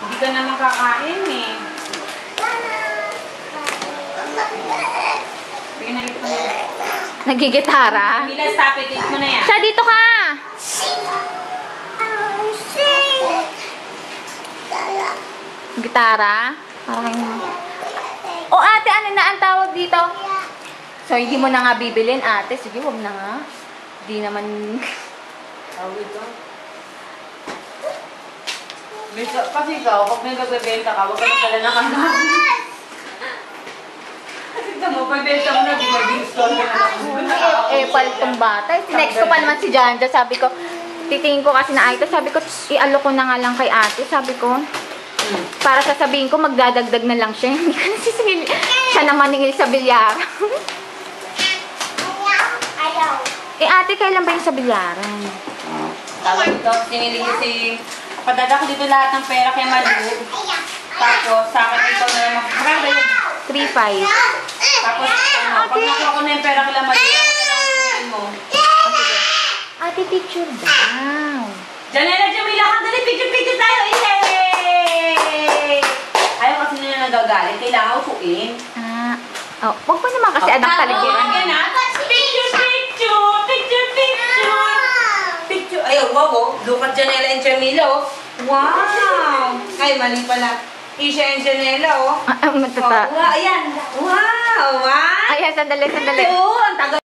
Hindi ka naman kakain eh. Nagigitara? Mila, stop it. Eat mo na yan. Siya, dito ka! Gitara? Parang... O ate, ano na ang tawag dito? So, hindi mo na nga bibilin, ate. Sige, huwag na nga. Hindi naman... Tawag ito. Kasi ikaw, pag may nagbebenta ka, huwag ka na pala nakandang. Kasi ito mo, pagbenta mo na, di mag-install ka na. Paltong bata. Sinext ko pa naman si Janja. Sabi ko, titingin ko kasi na ito. Sabi ko, i-alok ko na nga lang kay ate. Sabi ko, para sasabihin ko, magdadagdag na lang siya. Hindi ka nasisingil. Siya naman ningil sa bilyar. Ate, kailan ba yung sa bilyaran? Tawag ito, siniling ko si... Padada ko dito lahat ng pera kay Malu. Tapos, sa akin ikaw na lang magkakada yun. 3-5. Tapos, pag nakuha ko na yung pera kay Malu, ako na lang yung mo. Ate, picture daw. Janela, Jamila, dali, picture tayo! Yay! Ayaw kasi nila nagagalit. Kailangan upuin. Huwag mo naman kasi anak talaga. Picture. Ay, wow. Look at Janela and Jamila, oh. Wow! Ay, mali pala. Isha and Janela, oh. Matata. Ayan. Wow! Ayan, sandali. Oo, ang tagal.